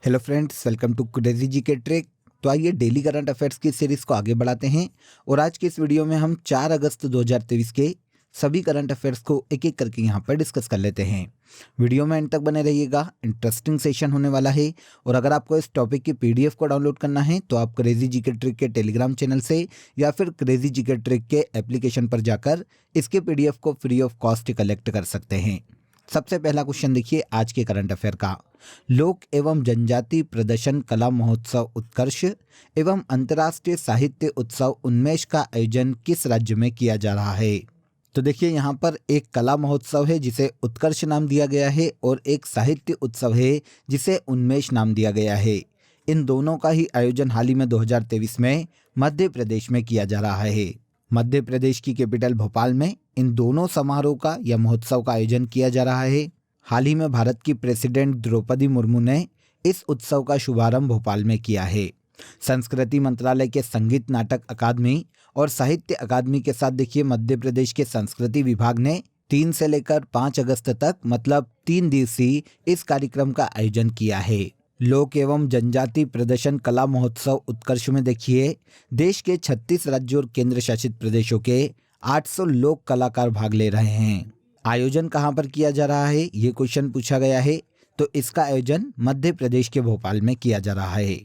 Hello friends, welcome to crazy G K trick. तो आइए daily current affairs की series को आगे बढ़ाते हैं और आज के इस वीडियो में हम 4 अगस्त 2023 के सभी करंट अफेयर्स को एक एक करके यहाँ पर डिस्कस कर लेते हैं। वीडियो में एंड तक बने रहिएगा, इंटरेस्टिंग सेशन होने वाला है। और अगर आपको इस टॉपिक की पीडीएफ को डाउनलोड करना है तो आप क्रेजी जी के ट्रिक के टेलीग्राम चैनल से या फिर क्रेजी जी के ट्रिक के एप्लीकेशन पर जाकर इसके पीडीएफ को फ्री ऑफ कॉस्ट कलेक्ट कर सकते हैं। सबसे पहला क्वेश्चन देखिए आज के करंट अफेयर का। लोक एवं जनजाति प्रदर्शन कला महोत्सव उत्कर्ष एवं अंतर्राष्ट्रीय साहित्य उत्सव उन्मेष का आयोजन किस राज्य में किया जा रहा है? तो देखिए यहाँ पर एक कला महोत्सव है जिसे उत्कर्ष नाम दिया गया है और एक साहित्य उत्सव है जिसे उन्मेष नाम दिया गया है। इन दोनों का ही आयोजन हाल ही में 2023 में मध्य प्रदेश में किया जा रहा है। मध्य प्रदेश की कैपिटल भोपाल में इन दोनों समारोह का या महोत्सव का आयोजन किया जा रहा है। हाल ही में भारत की प्रेसिडेंट द्रौपदी मुर्मू ने इस उत्सव का शुभारंभ भोपाल में किया है। संस्कृति मंत्रालय के संगीत नाटक अकादमी और साहित्य अकादमी के साथ देखिए मध्य प्रदेश के संस्कृति विभाग ने 3 से लेकर 5 अगस्त तक मतलब 3 दिवसीय इस कार्यक्रम का आयोजन किया है। लोक एवं जनजाति प्रदर्शन कला महोत्सव उत्कर्ष में देखिए देश के 36 राज्यों और केंद्र शासित प्रदेशों के 800 लोक कलाकार भाग ले रहे हैं। आयोजन कहां पर किया जा रहा है, ये क्वेश्चन पूछा गया है। तो इसका आयोजन मध्य प्रदेश के भोपाल में किया जा रहा है।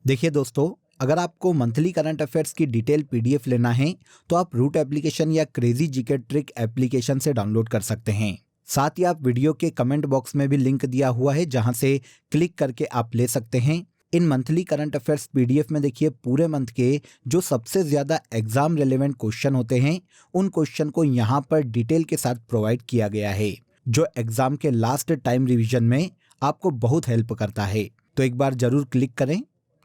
देखिए दोस्तों, अगर आपको मंथली करंट अफेयर्स की डिटेल पीडीएफ लेना है तो आप रूट एप्लीकेशन या क्रेजी जीके ट्रिक एप्लीकेशन से डाउनलोड कर सकते हैं। साथ ही आप वीडियो के कमेंट बॉक्स में भी लिंक दिया हुआ है जहां से क्लिक करके आप ले सकते हैं। इन मंथली करंट अफेयर्स पीडीएफ में देखिए पूरे मंथ के जो सबसे ज्यादा एग्जाम रिलेवेंट क्वेश्चन होते हैं उन क्वेश्चन को यहाँ पर डिटेल के साथ प्रोवाइड किया गया है, जो एग्जाम के लास्ट टाइम रिवीजन में आपको बहुत हेल्प करता है। तो एक बार जरूर क्लिक करें।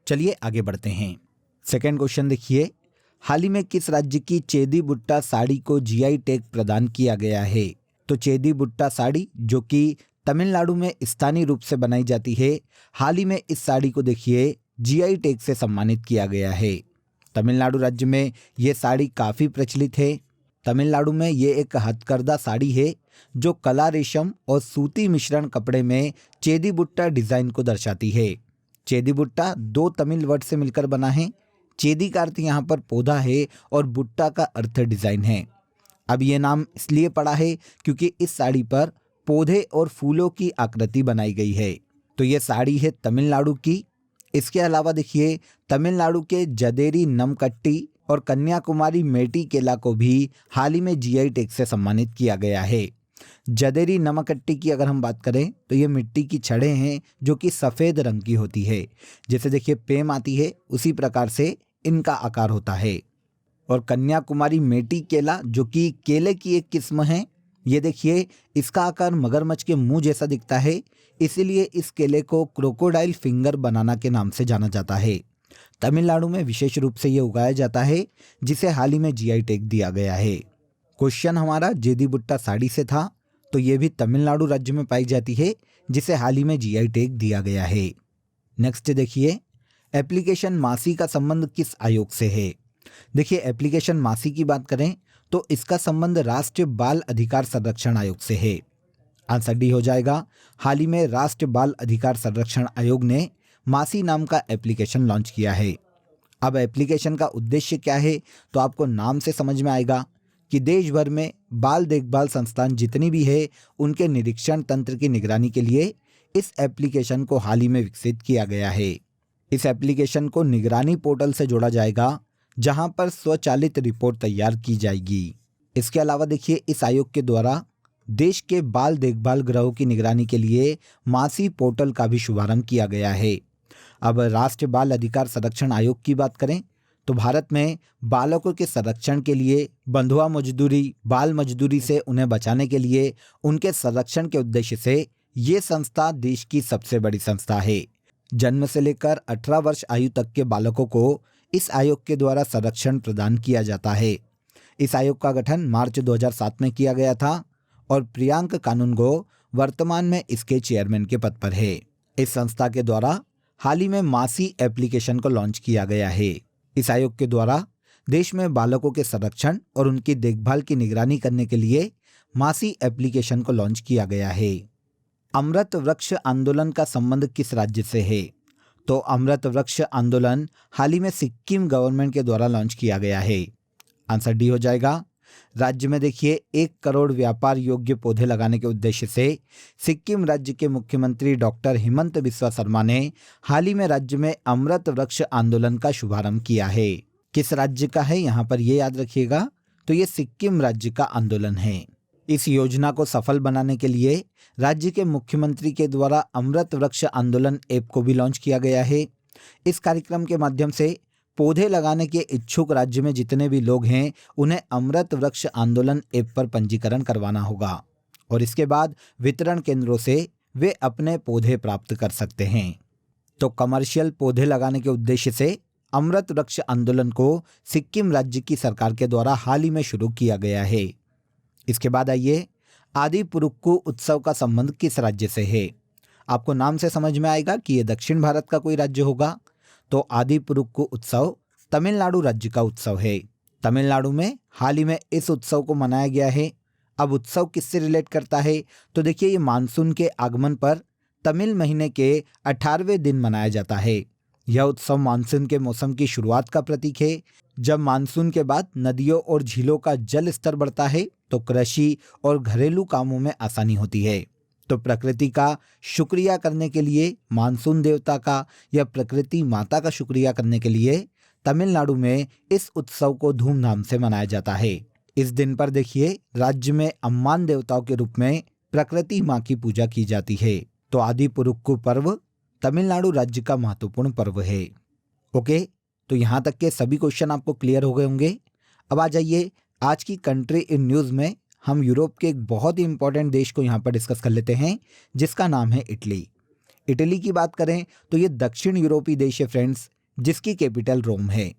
चलिए आगे बढ़ते हैं। सेकेंड क्वेश्चन देखिए, हाल ही में किस राज्य की चेदी बुट्टा साड़ी को जीआई टैग प्रदान किया गया है? तो चेदी बुट्टा साड़ी जो कि तमिलनाडु में स्थानीय रूप से बनाई जाती है, हाल ही में इस साड़ी को देखिए जीआई टैग से सम्मानित किया गया है। तमिलनाडु राज्य में ये साड़ी काफ़ी प्रचलित है। तमिलनाडु में ये एक हथकरघा साड़ी है जो कला रेशम और सूती मिश्रण कपड़े में चेदी बुट्टा डिज़ाइन को दर्शाती है। चेदी बुट्टा 2 तमिल वर्ड से मिलकर बना है। चेदी का अर्थ यहाँ पर पौधा है और बुट्टा का अर्थ डिज़ाइन है। अब ये नाम इसलिए पड़ा है क्योंकि इस साड़ी पर पौधे और फूलों की आकृति बनाई गई है। तो ये साड़ी है तमिलनाडु की। इसके अलावा देखिए तमिलनाडु के जदेरी नमकट्टी और कन्याकुमारी मेटी केला को भी हाल ही में जीआई टैग से सम्मानित किया गया है। जदेरी नमकट्टी की अगर हम बात करें तो ये मिट्टी की छड़ें हैं जो कि सफ़ेद रंग की होती है। जैसे देखिए पेम आती है उसी प्रकार से इनका आकार होता है। और कन्याकुमारी मेटी केला जो कि केले की एक किस्म है, ये देखिए इसका आकार मगरमच्छ के मुंह जैसा दिखता है, इसीलिए इस केले को क्रोकोडाइल फिंगर बनाना के नाम से जाना जाता है। तमिलनाडु में विशेष रूप से ये उगाया जाता है जिसे हाल ही में जीआई टैग दिया गया है। क्वेश्चन हमारा जेदी बुट्टा साड़ी से था, तो ये भी तमिलनाडु राज्य में पाई जाती है जिसे हाल ही में जीआई टैग दिया गया है। नेक्स्ट देखिए, एप्लीकेशन मासी का संबंध किस आयोग से है? देखिए एप्लीकेशन मासी की बात करें तो इसका संबंध राष्ट्रीय बाल अधिकार संरक्षण आयोग से है। आंसर डी हो जाएगा। हाल ही में राष्ट्रीय बाल अधिकार संरक्षण आयोग ने मासी नाम का एप्लीकेशन लॉन्च किया है। अब एप्लीकेशन का उद्देश्य क्या है तो आपको नाम से समझ में आएगा कि देश भर में बाल देखभाल संस्थान जितनी भी है उनके निरीक्षण तंत्र की निगरानी के लिए इस एप्लीकेशन को हाल ही में विकसित किया गया है। इस एप्लीकेशन को निगरानी पोर्टल से जोड़ा जाएगा जहां पर स्वचालित रिपोर्ट तैयार की जाएगी। इसके अलावा देखिए इस आयोग के द्वारा देश के बाल देखभाल गृहों की निगरानी के लिए मासी पोर्टल का भी शुभारंभ किया गया है। अब राष्ट्रीय बाल अधिकार संरक्षण आयोग की बात करें तो भारत में बालकों के संरक्षण के लिए बंधुआ मजदूरी, बाल मजदूरी से उन्हें बचाने के लिए उनके संरक्षण के उद्देश्य से ये संस्था देश की सबसे बड़ी संस्था है। जन्म से लेकर 18 वर्ष आयु तक के बालकों को इस आयोग के द्वारा संरक्षण प्रदान किया जाता है। इस आयोग का गठन मार्च 2007 में किया गया था और प्रियांक कानूनगो वर्तमान में इसके चेयरमैन के पद पर है। इस संस्था के द्वारा हाल ही में मासी एप्लीकेशन को लॉन्च किया गया है। इस आयोग के द्वारा देश में बालकों के संरक्षण और उनकी देखभाल की निगरानी करने के लिए मासी एप्लीकेशन को लॉन्च किया गया है। अमृत वृक्ष आंदोलन का संबंध किस राज्य से है? तो अमृत वृक्ष आंदोलन हाल ही में सिक्किम गवर्नमेंट के द्वारा लॉन्च किया गया है। आंसर डी हो जाएगा। राज्य में देखिए 1 करोड़ व्यापार योग्य पौधे लगाने के उद्देश्य से सिक्किम राज्य के मुख्यमंत्री डॉक्टर हिमंत बिस्वा शर्मा ने हाल ही में राज्य में अमृत वृक्ष आंदोलन का शुभारंभ किया है। किस राज्य का है यहाँ पर ये याद रखिएगा, तो ये सिक्किम राज्य का आंदोलन है। इस योजना को सफल बनाने के लिए राज्य के मुख्यमंत्री के द्वारा अमृत वृक्ष आंदोलन ऐप को भी लॉन्च किया गया है। इस कार्यक्रम के माध्यम से पौधे लगाने के इच्छुक राज्य में जितने भी लोग हैं उन्हें अमृत वृक्ष आंदोलन ऐप पर पंजीकरण करवाना होगा और इसके बाद वितरण केंद्रों से वे अपने पौधे प्राप्त कर सकते हैं। तो कमर्शियल पौधे लगाने के उद्देश्य से अमृत वृक्ष आंदोलन को सिक्किम राज्य की सरकार के द्वारा हाल ही में शुरू किया गया है। इसके बाद आइए, आदि पुरुक्कू उत्सव का संबंध किस राज्य से है? आपको नाम से समझ में आएगा कि ये दक्षिण भारत का कोई राज्य होगा। तो आदि पुरुक्कू उत्सव तमिलनाडु राज्य का उत्सव है। तमिलनाडु में हाल ही में इस उत्सव को मनाया गया है। अब उत्सव किससे रिलेट करता है? तो देखिए, ये मानसून के आगमन पर तमिल महीने के 18वें दिन मनाया जाता है। यह उत्सव मानसून के मौसम की शुरुआत का प्रतीक है। जब मानसून के बाद नदियों और झीलों का जल स्तर बढ़ता है तो कृषि और घरेलू कामों में आसानी होती है। तो प्रकृति का शुक्रिया करने के लिए, मानसून देवता का या प्रकृति माता का शुक्रिया करने के लिए तमिलनाडु में इस उत्सव को धूमधाम से मनाया जाता है। इस दिन पर देखिए, राज्य में अम्मान देवताओं के रूप में प्रकृति माँ की पूजा की जाती है। तो आदि पुरुक्कू पर्व तमिलनाडु राज्य का महत्वपूर्ण पर्व है। ओके, तो यहाँ तक के सभी क्वेश्चन आपको क्लियर हो गए होंगे। अब आ जाइए, आज की कंट्री इन न्यूज़ में हम यूरोप के एक बहुत ही इंपॉर्टेंट देश को यहाँ पर डिस्कस कर लेते हैं, जिसका नाम है इटली। इटली की बात करें तो ये दक्षिण यूरोपीय देश है फ्रेंड्स, जिसकी कैपिटल रोम है।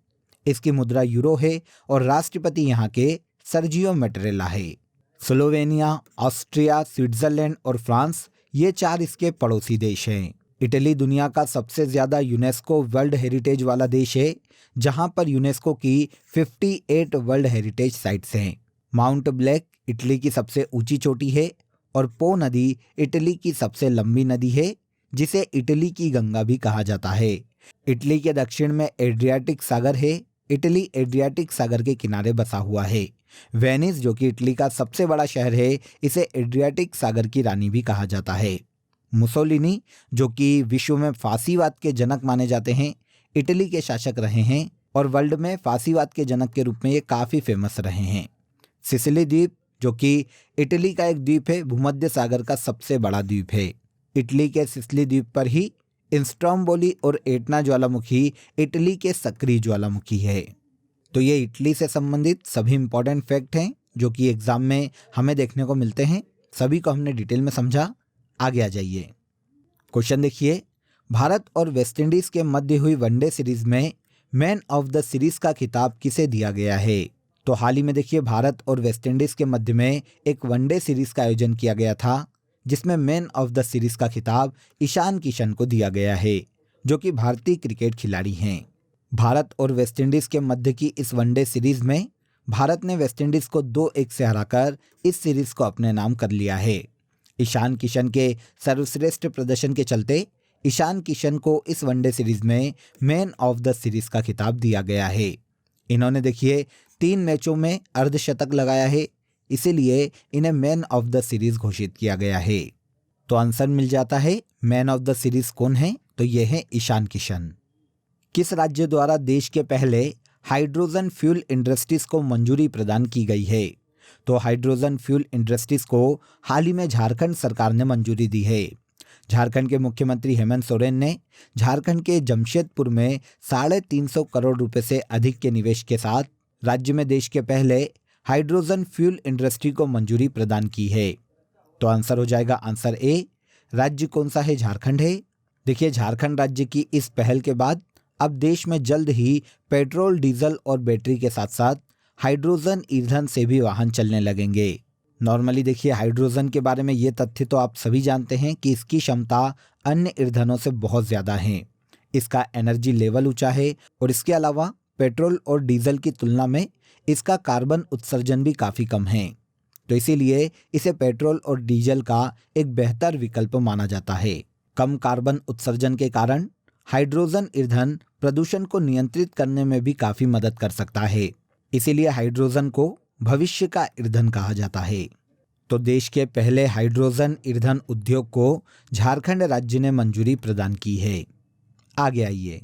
इसकी मुद्रा यूरो है और राष्ट्रपति यहाँ के सर्जियो मैटेरेला है। स्लोवेनिया, ऑस्ट्रिया, स्विट्जरलैंड और फ्रांस, ये 4 इसके पड़ोसी देश हैं। इटली दुनिया का सबसे ज़्यादा यूनेस्को वर्ल्ड हेरिटेज वाला देश है, जहाँ पर यूनेस्को की 58 वर्ल्ड हेरिटेज साइट्स हैं। माउंट ब्लैक इटली की सबसे ऊंची चोटी है और पो नदी इटली की सबसे लंबी नदी है, जिसे इटली की गंगा भी कहा जाता है। इटली के दक्षिण में एड्रियाटिक सागर है। इटली एड्रियाटिक सागर के किनारे बसा हुआ है। वेनिस, जो कि इटली का सबसे बड़ा शहर है, इसे एड्रियाटिक सागर की रानी भी कहा जाता है। मुसोलिनी, जो कि विश्व में फांसीवाद के जनक माने जाते हैं, इटली के शासक रहे हैं और वर्ल्ड में फांसीवाद के जनक के रूप में ये काफ़ी फेमस रहे हैं। सिसिली द्वीप, जो कि इटली का एक द्वीप है, भूमध्य सागर का सबसे बड़ा द्वीप है। इटली के सिसिली द्वीप पर ही इंस्ट्रोम्बोली और एटना ज्वालामुखी इटली के सक्रिय ज्वालामुखी है। तो ये इटली से संबंधित सभी इंपॉर्टेंट फैक्ट हैं जो कि एग्जाम में हमें देखने को मिलते हैं। सभी को हमने डिटेल में समझा। आगे आ जाइए, क्वेश्चन देखिए। भारत और वेस्टइंडीज के मध्य हुई वनडे सीरीज में मैन ऑफ द सीरीज का खिताब किसे दिया गया है? तो हाल ही में देखिए, भारत और वेस्टइंडीज के मध्य में एक वनडे सीरीज का आयोजन किया गया था, जिसमें मैन ऑफ द सीरीज का खिताब ईशान किशन को दिया गया है, जो कि भारतीय क्रिकेट खिलाड़ी हैं। भारत और वेस्टइंडीज के मध्य की इस वनडे सीरीज में भारत ने वेस्टइंडीज को 2-1 से हराकर इस सीरीज को अपने नाम कर लिया है। ईशान किशन के सर्वश्रेष्ठ प्रदर्शन के चलते ईशान किशन को इस वनडे सीरीज में मैन ऑफ द सीरीज का खिताब दिया गया है। इन्होंने देखिए 3 मैचों में अर्धशतक लगाया है, इसीलिए इन्हें मैन ऑफ द सीरीज घोषित किया गया है। तो आंसर मिल जाता है, मैन ऑफ द सीरीज कौन है? तो यह है ईशान किशन। किस राज्य द्वारा देश के पहले हाइड्रोजन फ्यूल इंडस्ट्रीज को मंजूरी प्रदान की गई है? तो हाइड्रोजन फ्यूल इंडस्ट्रीज को हाल ही में झारखंड सरकार ने मंजूरी दी है। झारखंड के मुख्यमंत्री हेमंत सोरेन ने झारखंड के जमशेदपुर में 350 करोड़ रुपए से अधिक के निवेश के साथ राज्य में देश के पहले हाइड्रोजन फ्यूल इंडस्ट्री को मंजूरी प्रदान की है। तो आंसर हो जाएगा आंसर ए। राज्य कौन सा है? झारखंड है। देखिए, झारखंड राज्य की इस पहल के बाद अब देश में जल्द ही पेट्रोल, डीजल और बैटरी के साथ साथ हाइड्रोजन ईंधन से भी वाहन चलने लगेंगे। नॉर्मली देखिए, हाइड्रोजन के बारे में ये तथ्य तो आप सभी जानते हैं कि इसकी क्षमता अन्य ईंधनों से बहुत ज़्यादा है। इसका एनर्जी लेवल ऊंचा है और इसके अलावा पेट्रोल और डीजल की तुलना में इसका कार्बन उत्सर्जन भी काफ़ी कम है। तो इसीलिए इसे पेट्रोल और डीजल का एक बेहतर विकल्प माना जाता है। कम कार्बन उत्सर्जन के कारण हाइड्रोजन ईंधन प्रदूषण को नियंत्रित करने में भी काफी मदद कर सकता है। इसीलिए हाइड्रोजन को भविष्य का ईंधन कहा जाता है। तो देश के पहले हाइड्रोजन ईंधन उद्योग को झारखंड राज्य ने मंजूरी प्रदान की है। आगे आइए,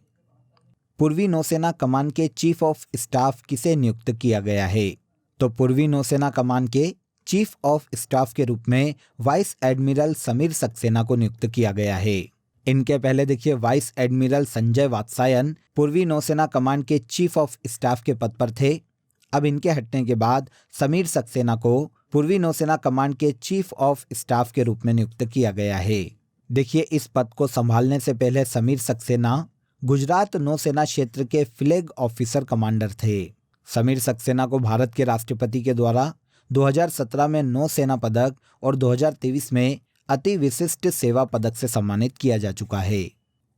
पूर्वी नौसेना कमान के चीफ ऑफ स्टाफ किसे नियुक्त किया गया है? तो पूर्वी नौसेना कमान के चीफ ऑफ स्टाफ के रूप में वाइस एडमिरल समीर सक्सेना को नियुक्त किया गया है। इनके पहले देखिए वाइस एडमिरल संजय वात्सायन पूर्वी नौसेना कमान के चीफ ऑफ स्टाफ के पद पर थे। अब इनके हटने के बाद समीर सक्सेना को पूर्वी नौसेना कमान के चीफ ऑफ स्टाफ के रूप में नियुक्त किया गया है। देखिए, इस पद को संभालने से पहले समीर सक्सेना गुजरात नौसेना क्षेत्र के फ्लैग ऑफिसर कमांडर थे। समीर सक्सेना को भारत के राष्ट्रपति के द्वारा 2017 में नौसेना पदक और 2023 में अति विशिष्ट सेवा पदक से सम्मानित किया जा चुका है।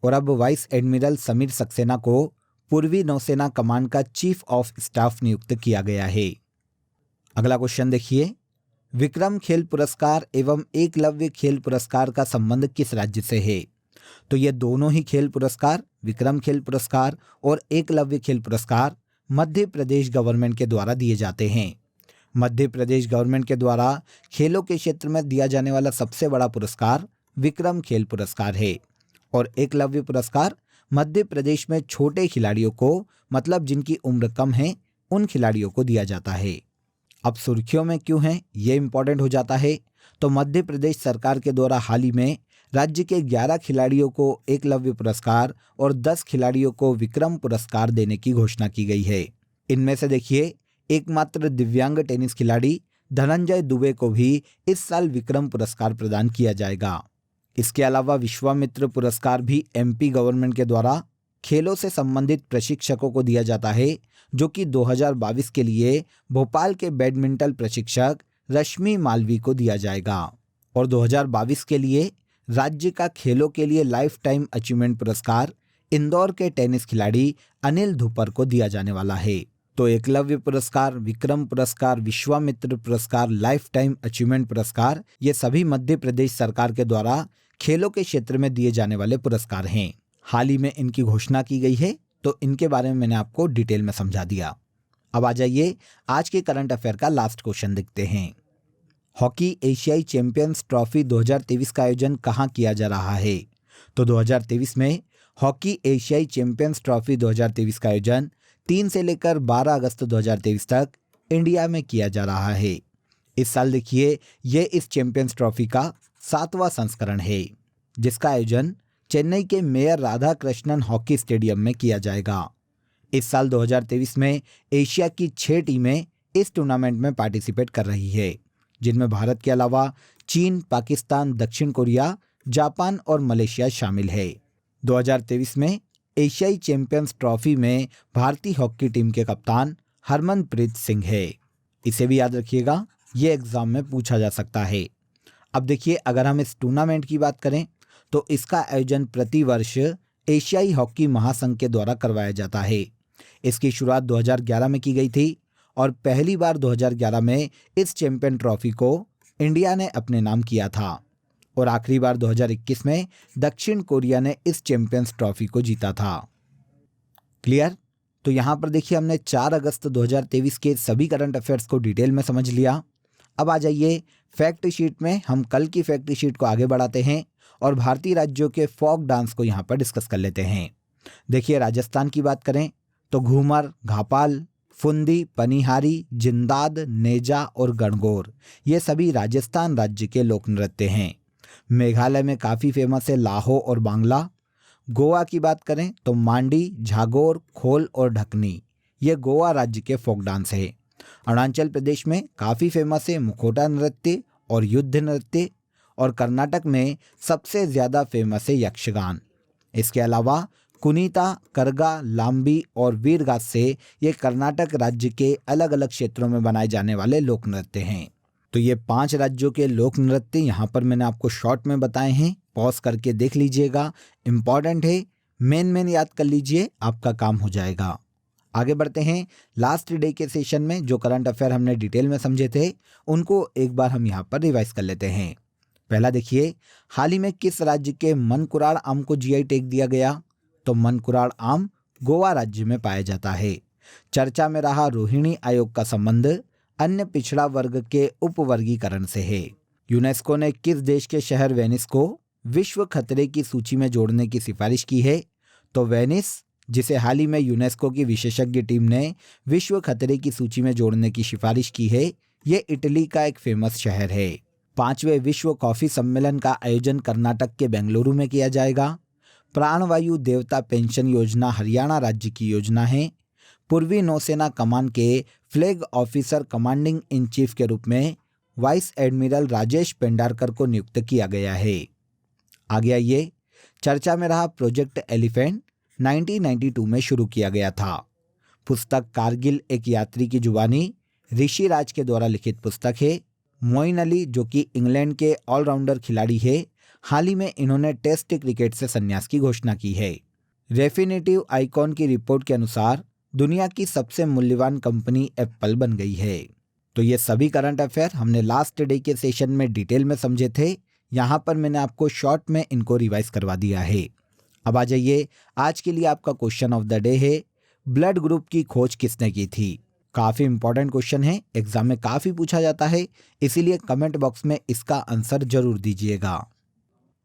और अब वाइस एडमिरल समीर सक्सेना को पूर्वी नौसेना कमान का चीफ ऑफ स्टाफ नियुक्त किया गया है। अगला क्वेश्चन देखिए, विक्रम खेल पुरस्कार एवं एकलव्य खेल पुरस्कार का संबंध किस राज्य से है? तो ये दोनों ही खेल पुरस्कार, विक्रम खेल पुरस्कार और एकलव्य खेल पुरस्कार, मध्य प्रदेश गवर्नमेंट के द्वारा दिए जाते हैं। मध्य प्रदेश गवर्नमेंट के द्वारा खेलों के क्षेत्र में दिया जाने वाला सबसे बड़ा पुरस्कार विक्रम खेल पुरस्कार है। और एकलव्य पुरस्कार मध्य प्रदेश में छोटे खिलाड़ियों को, मतलब जिनकी उम्र कम है, उन खिलाड़ियों को दिया जाता है। अब सुर्खियों में क्यों है, ये इंपॉर्टेंट हो जाता है। तो मध्य प्रदेश सरकार के द्वारा हाल ही में राज्य के 11 खिलाड़ियों को एकलव्य पुरस्कार और 10 खिलाड़ियों को विक्रम पुरस्कार देने की घोषणा की गई है। इनमें से देखिए, एकमात्र दिव्यांग टेनिस खिलाड़ी धनंजय दुबे को भी इस साल विक्रम पुरस्कार प्रदान किया जाएगा। इसके अलावा विश्वामित्र पुरस्कार भी एमपी गवर्नमेंट के द्वारा खेलों से संबंधित प्रशिक्षकों को दिया जाता है, जो कि 2022 के लिए भोपाल के बैडमिंटन प्रशिक्षक रश्मि मालवी को दिया जाएगा। और 2022 के लिए राज्य का खेलों के लिए लाइफ टाइम अचीवमेंट पुरस्कार इंदौर के टेनिस खिलाड़ी अनिल धुपर को दिया जाने वाला है। तो एकलव्य पुरस्कार, विक्रम पुरस्कार, विश्वामित्र पुरस्कार, लाइफ टाइम अचीवमेंट पुरस्कार, ये सभी मध्य प्रदेश सरकार के द्वारा खेलों के क्षेत्र में दिए जाने वाले पुरस्कार हैं। हाल ही में इनकी घोषणा की गई है, तो इनके बारे में मैंने आपको डिटेल में समझा दिया। अब आ जाइए, आज के करंट अफेयर का लास्ट क्वेश्चन देखते हैं। हॉकी एशियाई चैंपियंस ट्रॉफी 2023 का आयोजन कहाँ किया जा रहा है? तो 2023 में हॉकी एशियाई चैंपियंस ट्रॉफी 2023 का आयोजन 3 से लेकर 12 अगस्त 2023 तक इंडिया में किया जा रहा है। इस साल देखिए, ये इस चैंपियंस ट्रॉफी का 7वां संस्करण है, जिसका आयोजन चेन्नई के mayor Radha Krishnan hockey stadium में किया जाएगा। इस साल 2023 में एशिया की 6 टीमें इस टूर्नामेंट में पार्टिसिपेट कर रही है, जिनमें भारत के अलावा चीन, पाकिस्तान, दक्षिण कोरिया, जापान और मलेशिया शामिल है। 2023 में एशियाई चैंपियंस ट्रॉफी में भारतीय हॉकी टीम के कप्तान हरमनप्रीत सिंह है। इसे भी याद रखिएगा, ये एग्जाम में पूछा जा सकता है। अब देखिए, अगर हम इस टूर्नामेंट की बात करें तो इसका आयोजन प्रतिवर्ष एशियाई हॉकी महासंघ के द्वारा करवाया जाता है। इसकी शुरुआत 2011 में की गई थी और पहली बार 2011 में इस चैंपियन ट्रॉफी को इंडिया ने अपने नाम किया था और आखिरी बार 2021 में दक्षिण कोरिया ने इस चैंपियंस ट्रॉफी को जीता था। क्लियर? तो यहाँ पर देखिए, हमने 4 अगस्त 2023 के सभी करंट अफेयर्स को डिटेल में समझ लिया। अब आ जाइए, फैक्ट शीट में हम कल की फैक्ट शीट को आगे बढ़ाते हैं और भारतीय राज्यों के फोक डांस को यहाँ पर डिस्कस कर लेते हैं। देखिए, राजस्थान की बात करें तो घूमर, घापाल, फुंदी, पनिहारी, जिंदाद, नेजा और गणगौर, ये सभी राजस्थान राज्य के लोक नृत्य हैं। मेघालय में काफ़ी फेमस है लाहो और बांग्ला। गोवा की बात करें तो मांडी, झागोर, खोल और ढकनी, ये गोवा राज्य के फोक डांस है। अरुणाचल प्रदेश में काफ़ी फेमस है मुखोटा नृत्य और युद्ध नृत्य। और कर्नाटक में सबसे ज़्यादा फेमस है यक्षगान। इसके अलावा कुनीता, करगा, लांबी और वीरगासे, ये कर्नाटक राज्य के अलग अलग क्षेत्रों में बनाए जाने वाले लोक नृत्य हैं। तो ये 5 राज्यों के लोक नृत्य यहाँ पर मैंने आपको शॉर्ट में बताए हैं। पॉज करके देख लीजिएगा, इम्पॉर्टेंट है, मेन याद कर लीजिए, आपका काम हो जाएगा। आगे बढ़ते हैं लास्ट डे के सेशन में। जो करंट अफेयर हमने डिटेल में समझे थे उनको एक बार हम यहाँ पर रिवाइज कर लेते हैं। पहला देखिए, हाल ही में किस राज्य के मनकुराड़ आम को जीआई टैग दिया गया? तो मनकुराड़ आम गोवा राज्य में पाया जाता है। चर्चा में रहा रोहिणी आयोग का संबंध अन्य पिछड़ा वर्ग के उपवर्गीकरण से है। यूनेस्को ने किस देश के शहर वेनिस को विश्व खतरे की सूची में जोड़ने की सिफारिश की है? तो वेनिस, जिसे हाल ही में यूनेस्को की विशेषज्ञ टीम ने विश्व खतरे की सूची में जोड़ने की सिफारिश की है, ये इटली का एक फेमस शहर है। 5वें विश्व कॉफी सम्मेलन का आयोजन कर्नाटक के बेंगलुरु में किया जाएगा। प्राणवायु देवता पेंशन योजना हरियाणा राज्य की योजना है। पूर्वी नौसेना कमान के flag officer commanding in chief के रूप में वाइस एडमिरल राजेश पेंडारकर को नियुक्त किया गया है। आगे आइए, चर्चा में रहा प्रोजेक्ट एलिफेंट 1992 में शुरू किया गया था। पुस्तक कारगिल एक यात्री की जुबानी ऋषि राज के द्वारा लिखित पुस्तक है। मोइन अली, जो कि इंग्लैंड के ऑलराउंडर खिलाड़ी है, हाल ही में इन्होंने टेस्ट क्रिकेट से संन्यास की घोषणा की है। रेफिनेटिव आइकॉन की रिपोर्ट के अनुसार दुनिया की सबसे मूल्यवान कंपनी एप्पल बन गई है। तो ये सभी करंट अफेयर हमने लास्ट डे के सेशन में डिटेल में समझे थे। यहाँ पर मैंने आपको शॉर्ट में इनको रिवाइज करवा दिया है। अब आ जाइए, आज के लिए आपका क्वेश्चन ऑफ द डे है, ब्लड ग्रुप की खोज किसने की थी? काफ़ी इंपॉर्टेंट क्वेश्चन है, एग्जाम में काफ़ी पूछा जाता है, इसीलिए कमेंट बॉक्स में इसका आंसर जरूर दीजिएगा।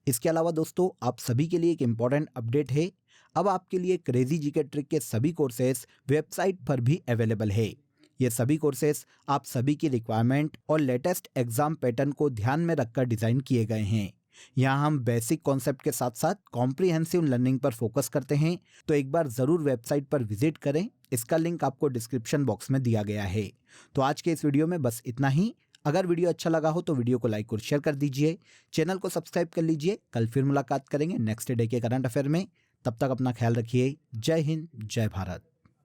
इसके अलावा दोस्तों, आप सभी के लिए एक इम्पॉर्टेंट अपडेट है। अब आपके लिए क्रेजी जीके ट्रिक के सभी कोर्सेस वेबसाइट पर भी अवेलेबल है। ये सभी कोर्सेस आप सभी की रिक्वायरमेंट और लेटेस्ट एग्जाम पैटर्न को ध्यान में रखकर डिज़ाइन किए गए हैं। यहाँ हम बेसिक कॉन्सेप्ट के साथ साथ कॉम्प्रिहेंसिव लर्निंग पर फोकस करते हैं, तो एक बार ज़रूर वेबसाइट पर विजिट करें। इसका लिंक आपको डिस्क्रिप्शन बॉक्स में दिया गया है। तो आज के इस वीडियो में बस इतना ही। अगर वीडियो अच्छा लगा हो तो वीडियो को लाइक और शेयर कर दीजिए, चैनल को सब्सक्राइब कर लीजिए। कल फिर मुलाकात करेंगे नेक्स्ट डे के करंट अफेयर में। तब तक अपना ख्याल रखिए। जय हिंद, जय भारत।